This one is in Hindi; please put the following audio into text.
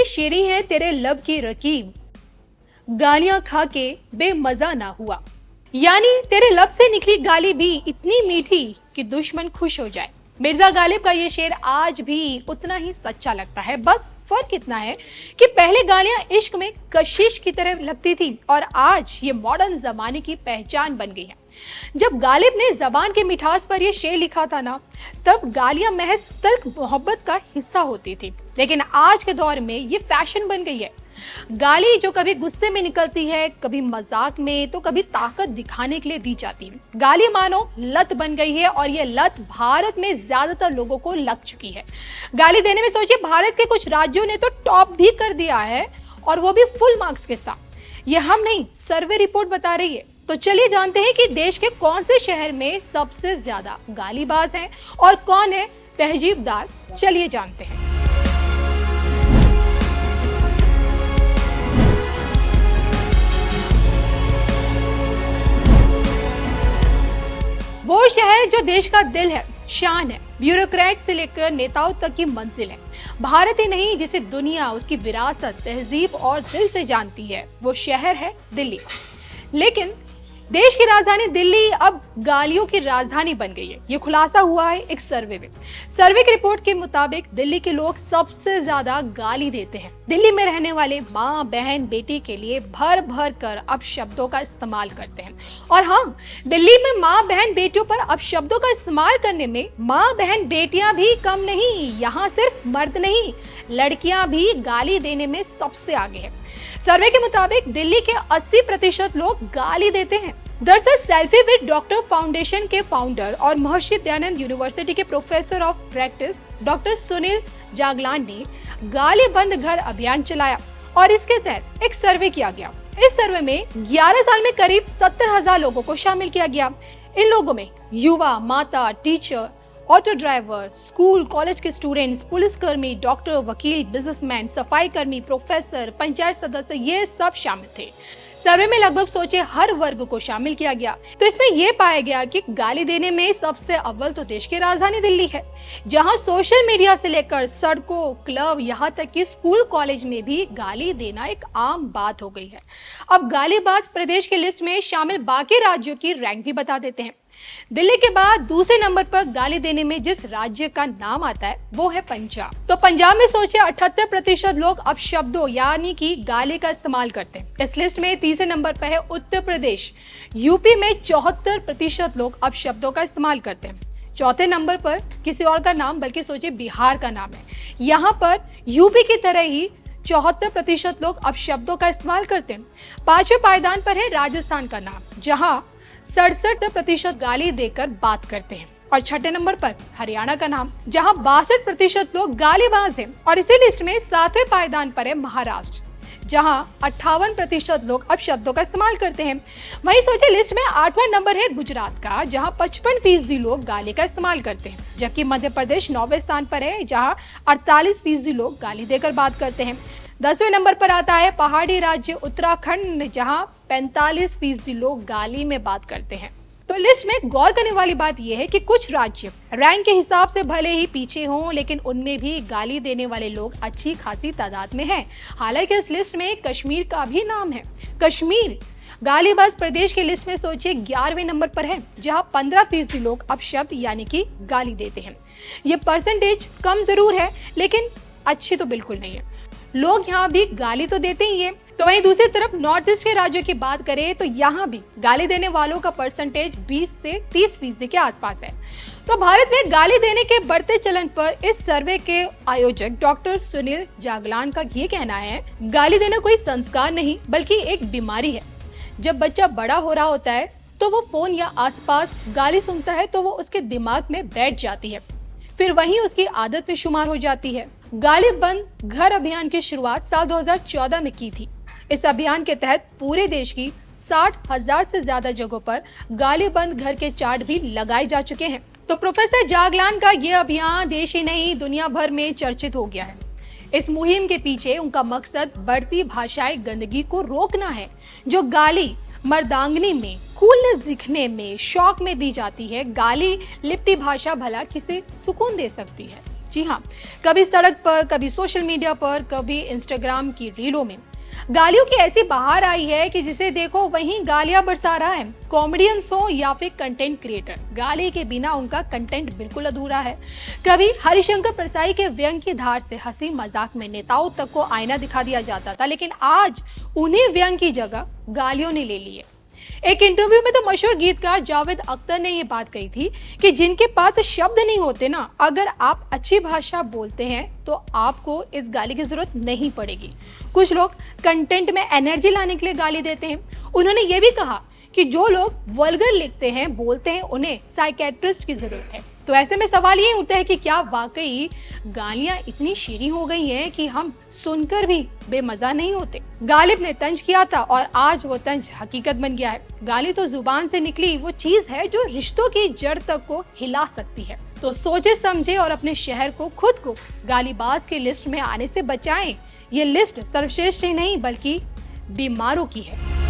तेरी शेरी है तेरे लब की रकीब, गालियां खा के बेमजा ना हुआ। यानी तेरे लब से निकली गाली भी इतनी मीठी कि दुश्मन खुश हो जाए। मिर्जा गालिब का ये शेर आज भी उतना ही सच्चा लगता है। बस फर्क इतना है कि पहले गालियां इश्क में कशिश की तरह लगती थी और आज ये मॉडर्न जमाने की पहचान बन गई है। जब गालिब ने जबान की मिठास पर यह शेर लिखा था ना, तब गालियां महज तल्ख मोहब्बत का हिस्सा होती थी, लेकिन आज के दौर में ये फैशन बन गई है। गाली जो कभी गुस्से में निकलती है, कभी मजाक में, तो कभी ताकत दिखाने के लिए दी जाती है। गाली मानो लत बन गई है और ये लत भारत में ज्यादातर लोगों को लग चुकी है। गाली देने में सोचिए, भारत के कुछ राज्यों ने तो टॉप भी कर दिया है और वो भी फुल मार्क्स के साथ। ये हम नहीं, सर्वे रिपोर्ट बता रही है। तो चलिए जानते हैं कि देश के कौन से शहर में सबसे ज्यादा गालीबाज हैं और कौन है तहजीबदार। चलिए जानते हैं। वो शहर जो देश का दिल है, शान है, ब्यूरोक्रेट से लेकर नेताओं तक की मंजिल है। भारत ही नहीं, जिसे दुनिया उसकी विरासत, तहजीब और दिल से जानती है, वो शहर है दिल्ली। लेकिन देश की राजधानी दिल्ली अब गालियों की राजधानी बन गई है। ये खुलासा हुआ है एक सर्वे में। सर्वे की रिपोर्ट के मुताबिक दिल्ली के लोग सबसे ज्यादा गाली देते हैं। दिल्ली में रहने वाले माँ, बहन, बेटी के लिए भर भर कर अपशब्दों का इस्तेमाल करते हैं। और हाँ, दिल्ली में माँ, बहन, बेटियों पर अपशब्दों का इस्तेमाल करने में माँ, बहन, बेटियां भी कम नहीं। यहाँ सिर्फ मर्द नहीं, लड़कियां भी गाली देने में सबसे आगे है। सर्वे के मुताबिक दिल्ली के 80% लोग गाली देते हैं। दरअसल सेल्फी विद डॉक्टर फाउंडेशन के फाउंडर और महर्षि दयानंद यूनिवर्सिटी के professor of practice doctor Sunil Jaglan ने गाली बंद घर अभियान चलाया और इसके तहत एक सर्वे किया गया। इस सर्वे में 11 साल में करीब 70,000 लोगों को शामिल किया गया। इन लोगों में युवा, माता, teacher, auto driver, school college के स्टूडेंट्स, पुलिसकर्मी, डॉक्टर, वकील, बिजनेसमैन, सफाई कर्मी, प्रोफेसर, पंचायत सदस्य, ये सब शामिल थे। सर्वे में लगभग सोचे हर वर्ग को शामिल किया गया। तो इसमें यह पाया गया कि गाली देने में सबसे अव्वल तो देश की राजधानी दिल्ली है, जहां सोशल मीडिया से लेकर सड़कों, क्लब, यहाँ तक कि स्कूल कॉलेज में भी गाली देना एक आम बात हो गई है। अब गालीबाज प्रदेश की लिस्ट में शामिल बाकी राज्यों की रैंक भी बता देते हैं। दिल्ली के बाद दूसरे नंबर पर गाली देने में जिस राज्य का नाम आता है वो है पंजाब। तो पंजाब में सोचे 78% लोग अपशब्दों यानी कि गाली का इस्तेमाल करते हैं। इस लिस्ट में तीसरे नंबर पर है उत्तर प्रदेश। यूपी में 74% लोग अपशब्दों का इस्तेमाल करते हैं। चौथे नंबर पर किसी और का नाम बल्कि सोचे बिहार का नाम है। यहाँ पर यूपी की तरह ही 74% लोग अपशब्दों का इस्तेमाल करते हैं। पांचवें पायदान पर है राजस्थान का नाम, जहाँ 67% गाली देकर बात करते हैं। और छठे नंबर पर हरियाणा का नाम, जहां 62% लोग गालीबाज हैं। और इसी लिस्ट में सातवें पायदान पर है महाराष्ट्र, जहां 58% लोग अपशब्दों का इस्तेमाल करते हैं। वहीं सोचे लिस्ट में 8वां नंबर है गुजरात का, जहां 55% लोग गाली का इस्तेमाल करते हैं। जबकि मध्य प्रदेश 9वें स्थान पर है, जहां 48% लोग गाली देकर बात करते हैं। 10वें नंबर पर आता है पहाड़ी राज्य उत्तराखंड, जहां 45% लोग गाली में बात करते हैं। तो लिस्ट में गौर करने वाली बात यह है कि कुछ राज्य रैंक के हिसाब से भले ही पीछे हों, लेकिन उनमें भी गाली देने वाले लोग अच्छी खासी तादाद में हैं। हालांकि इस लिस्ट में कश्मीर का भी नाम है। कश्मीर गालीबाज प्रदेश की लिस्ट में सोचिए 11वें नंबर पर है, जहां 15% लोग अपशब्द यानी कि गाली देते हैं। ये परसेंटेज कम जरूर है, लेकिन अच्छी तो बिल्कुल नहीं है। लोग यहाँ भी गाली तो देते ही हैं। तो वहीं दूसरी तरफ नॉर्थ ईस्ट के राज्यों की बात करें तो यहाँ भी गाली देने वालों का परसेंटेज 20 से 30% के आसपास है। तो भारत में गाली देने के बढ़ते चलन पर इस सर्वे के आयोजक डॉक्टर सुनील जागलान का ये कहना है, गाली देना कोई संस्कार नहीं बल्कि एक बीमारी है। जब बच्चा बड़ा हो रहा होता है तो वो फोन या आसपास गाली सुनता है तो वो उसके दिमाग में बैठ जाती है, फिर वहीं उसकी आदत में शुमार हो जाती है। गाली बंद घर अभियान की शुरुआत साल 2014 में की थी। इस अभियान के तहत पूरे देश की 60,000 से ज्यादा जगहों पर गाली बंद घर के चार्ट भी लगाए जा चुके हैं। तो प्रोफेसर जागलान का ये अभियान देश ही नहीं दुनिया भर में चर्चित हो गया है। इस मुहिम के पीछे उनका मकसद बढ़ती भाषाई गंदगी को रोकना है। जो गाली मर्दांगनी में, कूलनेस दिखने में, शौक में दी जाती है, गाली लिपटी भाषा भला किसे सुकून दे सकती है। जी हाँ, कभी सड़क पर, कभी सोशल मीडिया पर, कभी इंस्टाग्राम की रीलों में गालियों की ऐसी बहार आई है कि जिसे देखो वहीं गालियां बरसा रहा है। कॉमेडियंस हो या फिर कंटेंट क्रिएटर, गाली के बिना उनका कंटेंट बिल्कुल अधूरा है। कभी हरिशंकर प्रसाई के व्यंग की धार से हंसी मजाक में नेताओं तक को आईना दिखा दिया जाता था, लेकिन आज उन्हीं व्यंग की जगह गालियों ने ले ली है। एक इंटरव्यू में तो मशहूर गीतकार जावेद अख्तर ने ये बात कही थी कि जिनके पास शब्द नहीं होते ना, अगर आप अच्छी भाषा बोलते हैं तो आपको इस गाली की जरूरत नहीं पड़ेगी। कुछ लोग कंटेंट में एनर्जी लाने के लिए गाली देते हैं। उन्होंने ये भी कहा कि जो लोग वल्गर लिखते हैं, बोलते हैं, उन्हें साइकेट्रिस्ट की जरूरत है। तो ऐसे में सवाल ये उठता है कि क्या वाकई गालियां इतनी शीरी हो गई हैं कि हम सुनकर भी बेमजा नहीं होते। गालिब ने तंज किया था और आज वो तंज हकीकत बन गया है। गाली तो जुबान से निकली वो चीज है जो रिश्तों की जड़ तक को हिला सकती है। तो सोचे समझे और अपने शहर को, खुद को गालीबाज की लिस्ट में आने से बचाएं। ये लिस्ट सर्वश्रेष्ठ ही नहीं बल्कि बीमारों की है।